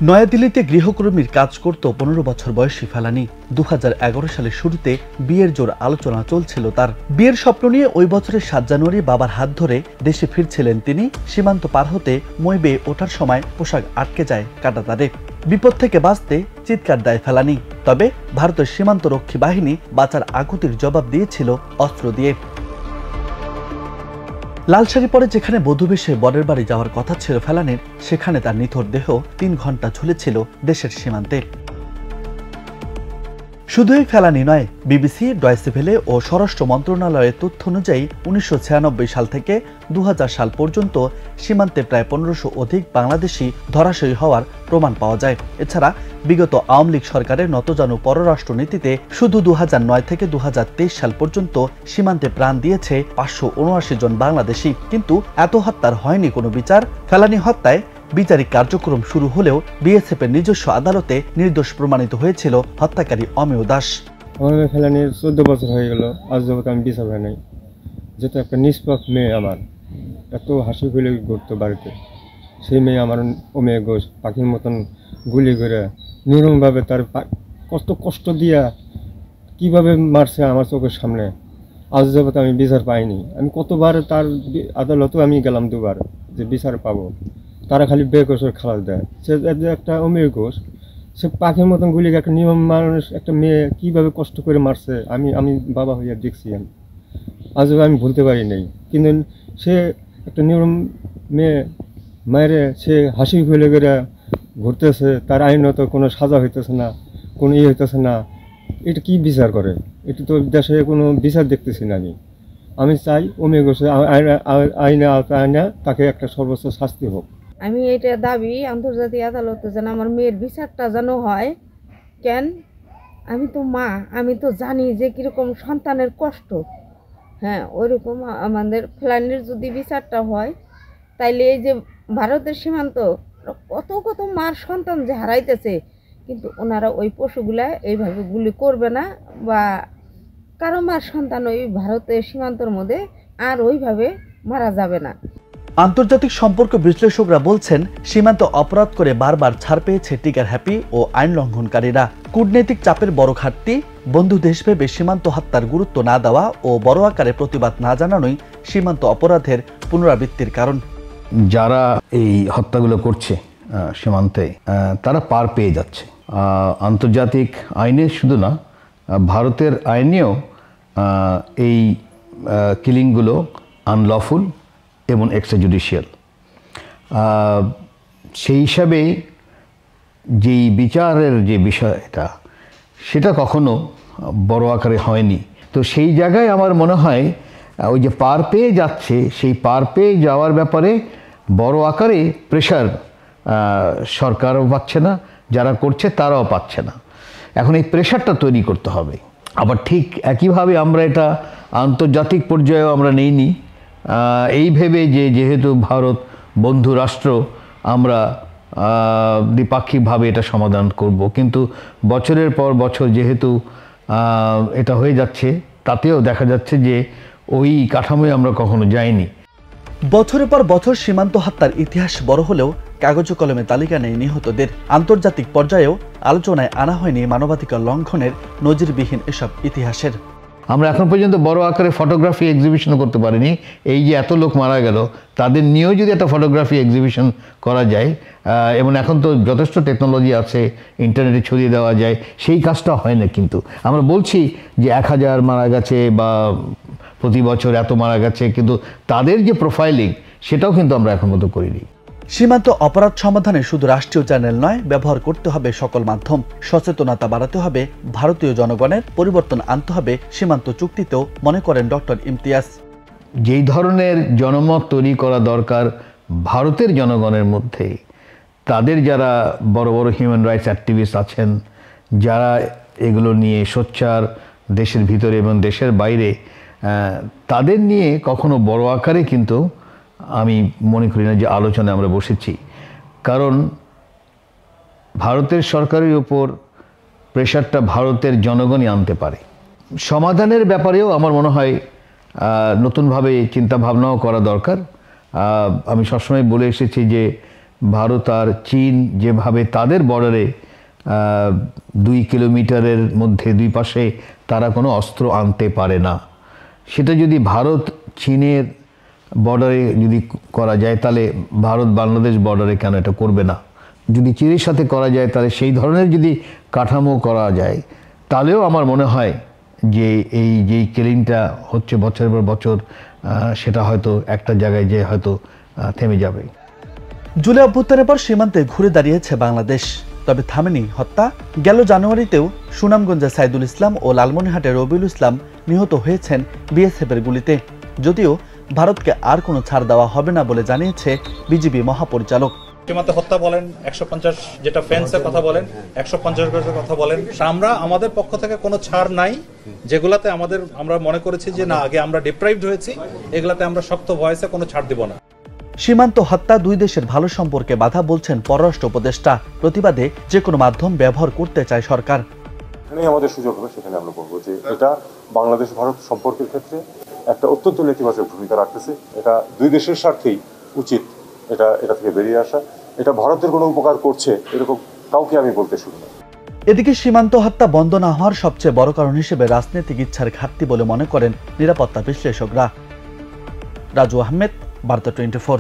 নয়াদিল্লিতে গৃহকর্মীর কাজ করত ১৫ বছর বয়সী ফেলানি। ২০১১ সালের শুরুতে বিয়ের জোর আলোচনা চলছিল তার। বিয়ের স্বপ্ন নিয়ে ওই বছরের ৭ জানুয়ারি বাবার হাত ধরে দেশে ফিরছিলেন তিনি। সীমান্ত পার হতে মই বেয়ে ওঠার সময় পোশাক আটকে যায় কাঁটাতারে। বিপদ থেকে বাঁচতে চিৎকার দেয় ফেলানি। তবে ভারতের সীমান্তরক্ষী বাহিনী বাঁচার আকুতির জবাব দিয়েছিল অস্ত্র দিয়ে। লাল শাড়ি পরে যেখানে বধূবেশে বরের বাড়ি যাওয়ার কথা ছিল ফেলানির, সেখানে তার নিথর দেহ ৩ ঘন্টা ঝুলেছিল দেশের সীমান্তে। শুধুই ফেলানি নয়, বিবিসি, ডয়েচে ভেলে ও স্বরাষ্ট্র মন্ত্রণালয়ের তথ্য অনুযায়ী ১৯৯৬ সাল থেকে ২০০০ সাল পর্যন্ত সীমান্তে প্রায় ১৫০০ অধিক বাংলাদেশি ধরাশয়ী হওয়ার প্রমাণ পাওয়া যায়। এছাড়া বিগত আওয়ামী লীগ সরকারের নতজানু পররাষ্ট্র নীতিতে শুধু ২০০৯ থেকে ২০২৩ সাল পর্যন্ত সীমান্তে প্রাণ দিয়েছে ৫৭৯ জন বাংলাদেশি। কিন্তু এত হত্যার হয়নি কোনো বিচার। ফেলানি হত্যায় বিচারিক কার্যক্রম শুরু হলেও বিএসএফের নিজস্ব আদালতে নির্দোষ প্রমাণিত হয়েছিল হত্যাকারী অমেয় দাস। আমার ফেলানির ১৪ বছর হয়ে গেল, আজ যাবত আমি বিচার হয় নাই। যেটা একটা নিষ্পাপ মেয়ে, আমার এত হাসি খুলে ঘুরতো বাড়িতে, সেই মেয়ে আমার অমেয় ঘোষ পাখির মতন গুলি করে নির্মমভাবে তার কষ্ট দিয়া কিভাবে মারছে আমার চোখের সামনে। আজ যাবত আমি বিচার পাইনি। আমি কতবার তার আদালতেও আমি গেলাম, ২বার, যে বিচার পাবো। তারা খালি বেকসের খালাস দেয়। সে একটা অমেয় ঘোষ, সে পাখির মতন গুলি একটা নিয়ম মানুষ একটা মেয়ে কীভাবে কষ্ট করে মারছে আমি বাবা হইয়া দেখছি। আজও আমি ভুলতে পারি নাই। কিন্তু সে একটা নিয়ম মেয়ে মায়েরে সে হাসি খুলে করে ঘুরতেছে, তার আইনত কোনো সাজা হইতেছে না, কোনো হইতেছে না। এটা কি বিচার করে? এটা তো দেশে কোনো বিচার দেখতেছি না। আমি চাই অমেয় ঘোষে আইনে আইনা তাকে একটা সর্বোচ্চ শাস্তি হোক। আমি এটা দাবি আন্তর্জাতিক আদালতে যেন আমার মেয়ের বিচারটা যেন হয়। কেন? আমি তো মা, আমি তো জানি যে কীরকম সন্তানের কষ্ট। হ্যাঁ, ওইরকম আমাদের ফেলানির যদি বিচারটা হয়, তাইলে এই যে ভারতের সীমান্ত কত কত মার সন্তান যে হারাইতেছে, কিন্তু ওনারা ওই পশুগুলা এইভাবে গুলি করবে না, বা কারো মার সন্তান ওই ভারতের সীমান্তর মধ্যে আর ওইভাবে মারা যাবে না। আন্তর্জাতিক সম্পর্ক বিশ্লেষকরা বলছেন, সীমান্ত অপরাধ করে বারবার ছাড় পেয়েছে টিকার হ্যাপি ও আইন লঙ্ঘনকারীরা। কূটনৈতিক চাপের বড় ঘাটতি, বন্ধু দেশ ভেবে সীমান্ত হত্যার গুরুত্ব না দেওয়া ও বড় আকারে প্রতিবাদ না জানানোই সীমান্ত অপরাধের পুনরাবৃত্তির কারণ। যারা এই হত্যাগুলো করছে সীমান্তে, তারা পার পেয়ে যাচ্ছে। আন্তর্জাতিক আইনে শুধু না, ভারতের আইনেও এই কিলিংগুলো আনলফুল এবং এক্সট্রাজুডিশিয়াল। সেই হিসাবে যেই বিচারের যে বিষয়টা, সেটা কখনো বড় আকারে হয়নি। তো সেই জায়গায় আমার মনে হয় ওই যে পার পেয়ে যাচ্ছে, সেই পার পেয়ে যাওয়ার ব্যাপারে বড় আকারে প্রেশার সরকারও পাচ্ছে না, যারা করছে তারাও পাচ্ছে না। এখন এই প্রেশারটা তৈরি করতে হবে। আবার ঠিক একইভাবে আমরা এটা আন্তর্জাতিক পর্যায়েও আমরা নেইনি, এই ভেবে যে যেহেতু ভারত বন্ধু রাষ্ট্র, আমরা দ্বিপাক্ষিকভাবে এটা সমাধান করব। কিন্তু বছরের পর বছর যেহেতু এটা হয়ে যাচ্ছে, তাতেও দেখা যাচ্ছে যে ওই কাঠামোয় আমরা কখনো যাইনি। বছরের পর বছর সীমান্ত হত্যার ইতিহাস বড় হলেও কাগজে কলমে তালিকা নেই নিহতদের। আন্তর্জাতিক পর্যায়েও আলোচনায় আনা হয়নি মানবাধিকার লঙ্ঘনের নজিরবিহীন এসব ইতিহাসের। আমরা এখন পর্যন্ত বড় আকারে ফটোগ্রাফি এক্সিবিশনও করতে পারিনি। এই যে এত লোক মারা গেল, তাদের নিয়েও যদি একটা ফটোগ্রাফি এক্সিবিশন করা যায়, এবং এখন তো যথেষ্ট টেকনোলজি আছে, ইন্টারনেটে ছড়িয়ে দেওয়া যায়, সেই কাজটা হয় না। কিন্তু আমরা বলছি যে ১,০০০ মারা গেছে বা প্রতি বছর এত মারা গেছে, কিন্তু তাদের যে প্রোফাইলিং, সেটাও কিন্তু আমরা এখন মতো করিনি। সীমান্ত অপরাধ সমাধানে শুধু রাষ্ট্রীয় চ্যানেল নয়, ব্যবহার করতে হবে সকল মাধ্যম। সচেতনতা বাড়াতে হবে ভারতীয় জনগণের, পরিবর্তন আনতে হবে সীমান্ত চুক্তিতেও, মনে করেন ডক্টর ইমতিয়াজ। যেই ধরনের জনমত তৈরি করা দরকার ভারতের জনগণের মধ্যে, তাদের যারা বড় বড় হিউম্যান রাইটস অ্যাক্টিভিস্ট আছেন, যারা এগুলো নিয়ে সোচ্চার দেশের ভিতরে এবং দেশের বাইরে, তাদের নিয়ে কখনো বড় আকারে কিন্তু আমি মনে করি না যে আলোচনায় আমরা বসেছি। কারণ ভারতের সরকারের উপর প্রেশারটা ভারতের জনগণই আনতে পারে। সমাধানের ব্যাপারেও আমার মনে হয় নতুনভাবে চিন্তা ভাবনাও করা দরকার। আমি সবসময় বলে এসেছি যে ভারত আর চীন যেভাবে তাদের বর্ডারে 2 কিলোমিটারের মধ্যে দুই পাশে তারা কোনো অস্ত্র আনতে পারে না, সেটা যদি ভারত চীনের বর্ডারে যদি করা যায় তাহলে ভারত বাংলাদেশ বর্ডারে কেন এটা করবে না? যদি চীনের সাথে করা যায় তাহলে সেই ধরনের যদি কাঠামো করা যায় তাহলেও আমার মনে হয় যে এই যেই কিলিংটা হচ্ছে বছরের পর বছর সেটা হয়তো একটা জায়গায় যে হয়তো থেমে যাবে। জুলাই অভ্যুত্থানের পর সীমান্তে ঘুরে দাঁড়িয়েছে বাংলাদেশ, তবে থামেনি হত্যা। গেল জানুয়ারিতেও সুনামগঞ্জে সাইদুল ইসলাম ও লালমনিরহাটে রবিউল ইসলাম নিহত হয়েছেন বিএসএফের গুলিতে, যদিও ভারতকে আর কোনো ছাড় দেওয়া হবে না বলে জানিয়েছে বিজিবি মহাপরিচালক। সীমান্তে হত্যা বলেন, 150 যেটা ফেন্সের কথা বলেন, 150 গজের কথা বলেন, আমরা আমাদের পক্ষ থেকে কোনো ছাড় নাই। যেগুলাতে আমরা মনে করেছি যে না আগে আমরা ডিপ্রাইভড হয়েছি, এগুলাতে আমরা শক্ত ভয়েসে কোনো ছাড় দিব না। সীমান্ত হত্যা দুই দেশের ভালো সম্পর্কে বাধা বলছেন পররাষ্ট্র উপদেষ্টা। প্রতিবাদে যে কোনো মাধ্যম ব্যবহার করতে চায় সরকার। এখানে আমাদের সুযোগ হবে, সেখানে আমরা বলবো যে এটা বাংলাদেশ ভারত সম্পর্কের ক্ষেত্রে একটা অত্যন্ত নেতিবাচক ভূমিকা রাখতেছে। এটা দুই দেশের স্বার্থেই উচিত এটা থেকে বেরিয়ে আসা। এটা ভারতের কোনো উপকার করছে এরকম কাউকে আমি বলতে শুনি না। এদিকে সীমান্ত হত্যা বন্ধ না হওয়ার সবচেয়ে বড় কারণ হিসেবে রাজনৈতিক ইচ্ছার ঘাটতি বলে মনে করেন নিরাপত্তা বিশ্লেষকরা। রাজু আহমেদ, বার্তা 24।